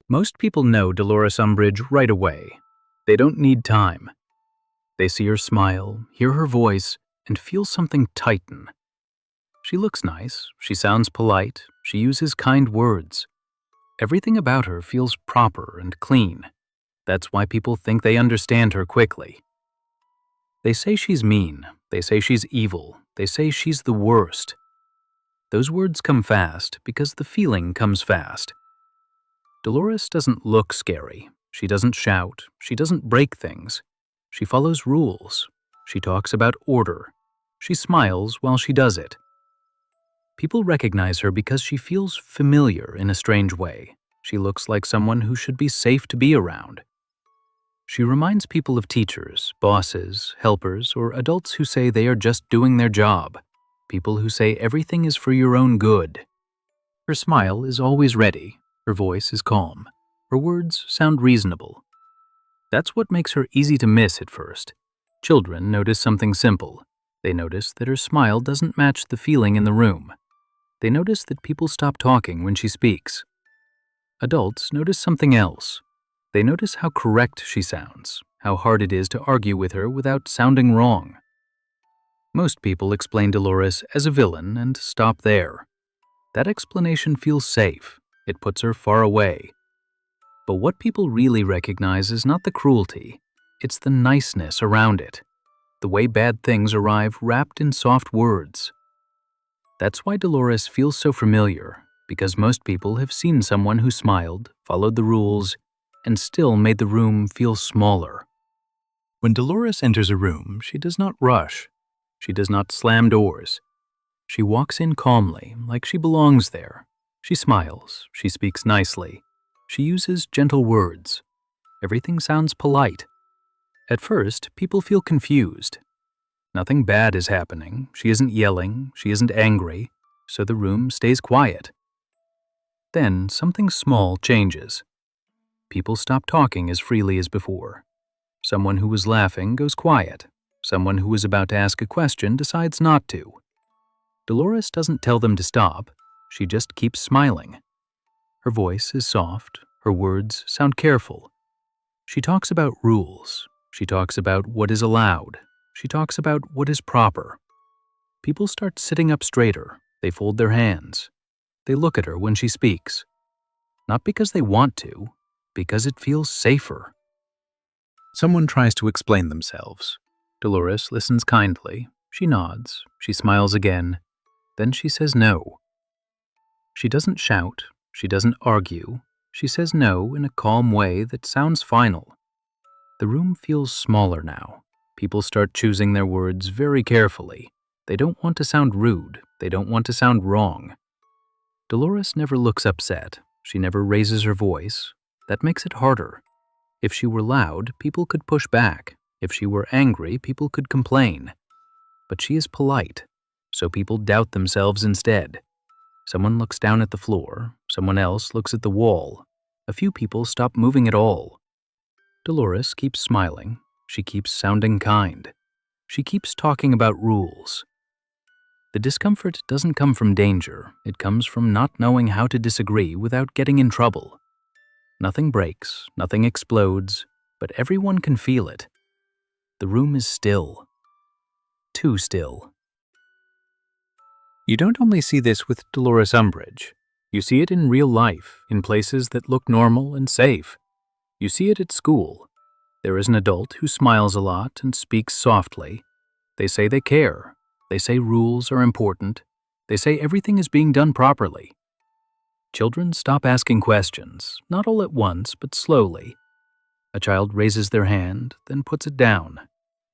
Most people know Dolores Umbridge right away. They don't need time. They see her smile, hear her voice, and feel something tighten. She looks nice, she sounds polite, she uses kind words. Everything about her feels proper and clean. That's why people think they understand her quickly. They say she's mean, they say she's evil, they say she's the worst. Those words come fast because the feeling comes fast. Dolores doesn't look scary. She doesn't shout. She doesn't break things. She follows rules. She talks about order. She smiles while she does it. People recognize her because she feels familiar in a strange way. She looks like someone who should be safe to be around. She reminds people of teachers, bosses, helpers, or adults who say they are just doing their job. People who say everything is for your own good. Her smile is always ready. Her voice is calm. Her words sound reasonable. That's what makes her easy to miss at first. Children notice something simple. They notice that her smile doesn't match the feeling in the room. They notice that people stop talking when she speaks. Adults notice something else. They notice how correct she sounds, how hard it is to argue with her without sounding wrong. Most people explain Dolores as a villain and stop there. That explanation feels safe. It puts her far away. But what people really recognize is not the cruelty, it's the niceness around it, the way bad things arrive wrapped in soft words. That's why Dolores feels so familiar, because most people have seen someone who smiled, followed the rules, and still made the room feel smaller. When Dolores enters a room, she does not rush. She does not slam doors. She walks in calmly, like she belongs there. She smiles, she speaks nicely, she uses gentle words. Everything sounds polite. At first, people feel confused. Nothing bad is happening, she isn't yelling, she isn't angry, so the room stays quiet. Then something small changes. People stop talking as freely as before. Someone who was laughing goes quiet. Someone who was about to ask a question decides not to. Dolores doesn't tell them to stop. She just keeps smiling. Her voice is soft. Her words sound careful. She talks about rules. She talks about what is allowed. She talks about what is proper. People start sitting up straighter. They fold their hands. They look at her when she speaks. Not because they want to, because it feels safer. Someone tries to explain themselves. Dolores listens kindly. She nods. She smiles again. Then she says no. She doesn't shout, she doesn't argue, she says no in a calm way that sounds final. The room feels smaller now. People start choosing their words very carefully. They don't want to sound rude, they don't want to sound wrong. Dolores never looks upset, she never raises her voice. That makes it harder. If she were loud, people could push back. If she were angry, people could complain. But she is polite, so people doubt themselves instead. Someone looks down at the floor, someone else looks at the wall. A few people stop moving at all. Dolores keeps smiling. She keeps sounding kind. She keeps talking about rules. The discomfort doesn't come from danger. It comes from not knowing how to disagree without getting in trouble. Nothing breaks, nothing explodes, but everyone can feel it. The room is still. Too still. You don't only see this with Dolores Umbridge. You see it in real life, in places that look normal and safe. You see it at school. There is an adult who smiles a lot and speaks softly. They say they care. They say rules are important. They say everything is being done properly. Children stop asking questions, not all at once, but slowly. A child raises their hand, then puts it down.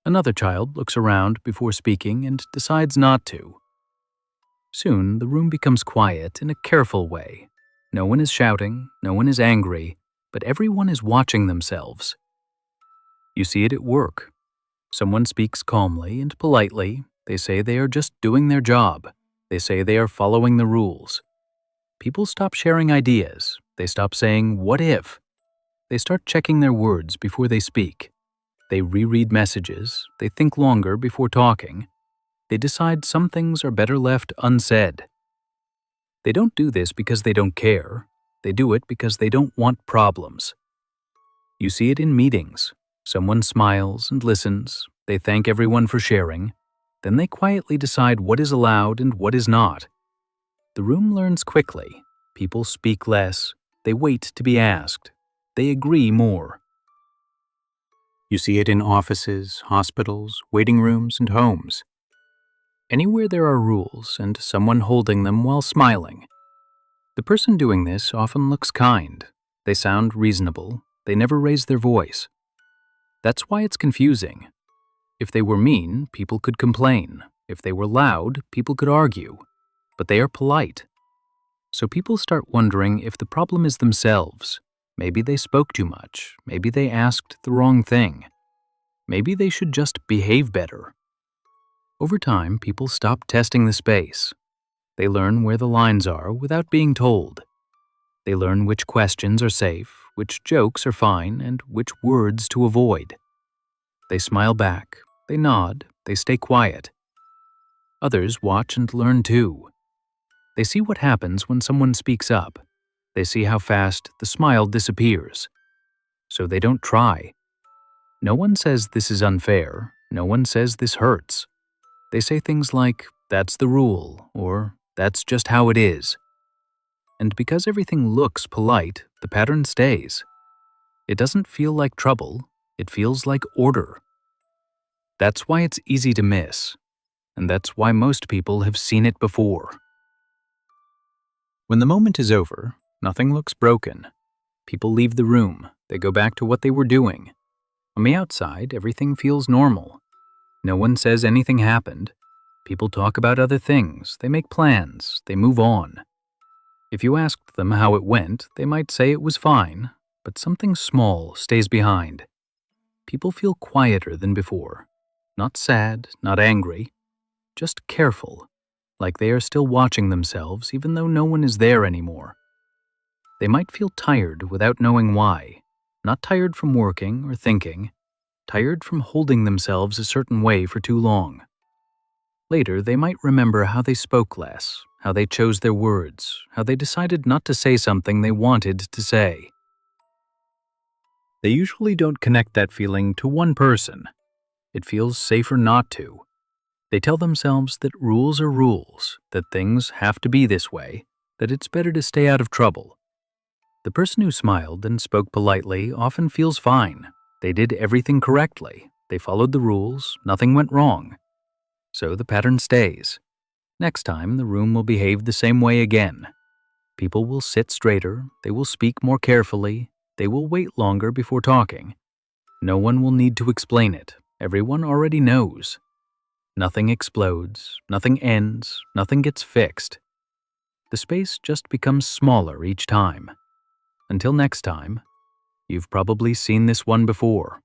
Another child looks around before speaking and decides not to. Soon, the room becomes quiet in a careful way. No one is shouting, no one is angry, but everyone is watching themselves. You see it at work. Someone speaks calmly and politely. They say they are just doing their job. They say they are following the rules. People stop sharing ideas. They stop saying, "What if?" They start checking their words before they speak. They reread messages. They think longer before talking. They decide some things are better left unsaid. They don't do this because they don't care. They do it because they don't want problems. You see it in meetings. Someone smiles and listens. They thank everyone for sharing. Then they quietly decide what is allowed and what is not. The room learns quickly. People speak less. They wait to be asked. They agree more. You see it in offices, hospitals, waiting rooms, and homes. Anywhere there are rules and someone holding them while smiling. The person doing this often looks kind. They sound reasonable. They never raise their voice. That's why it's confusing. If they were mean, people could complain. If they were loud, people could argue. But they are polite. So people start wondering if the problem is themselves. Maybe they spoke too much. Maybe they asked the wrong thing. Maybe they should just behave better. Over time, people stop testing the space. They learn where the lines are without being told. They learn which questions are safe, which jokes are fine, and which words to avoid. They smile back, they nod, they stay quiet. Others watch and learn too. They see what happens when someone speaks up. They see how fast the smile disappears. So they don't try. No one says this is unfair. No one says this hurts. They say things like, "That's the rule," or "That's just how it is." And because everything looks polite, the pattern stays. It doesn't feel like trouble. It feels like order. That's why it's easy to miss. And that's why most people have seen it before. When the moment is over, nothing looks broken. People leave the room. They go back to what they were doing. On the outside, everything feels normal. No one says anything happened. People talk about other things. They make plans. They move on. If you asked them how it went, they might say it was fine, but something small stays behind. People feel quieter than before. Not sad, not angry, just careful, like they are still watching themselves even though no one is there anymore. They might feel tired without knowing why, not tired from working or thinking, tired from holding themselves a certain way for too long. Later, they might remember how they spoke less, how they chose their words, how they decided not to say something they wanted to say. They usually don't connect that feeling to one person. It feels safer not to. They tell themselves that rules are rules, that things have to be this way, that it's better to stay out of trouble. The person who smiled and spoke politely often feels fine. They did everything correctly. They followed the rules. Nothing went wrong. So the pattern stays. Next time, the room will behave the same way again. People will sit straighter. They will speak more carefully. They will wait longer before talking. No one will need to explain it. Everyone already knows. Nothing explodes. Nothing ends. Nothing gets fixed. The space just becomes smaller each time. Until next time, you've probably seen this one before.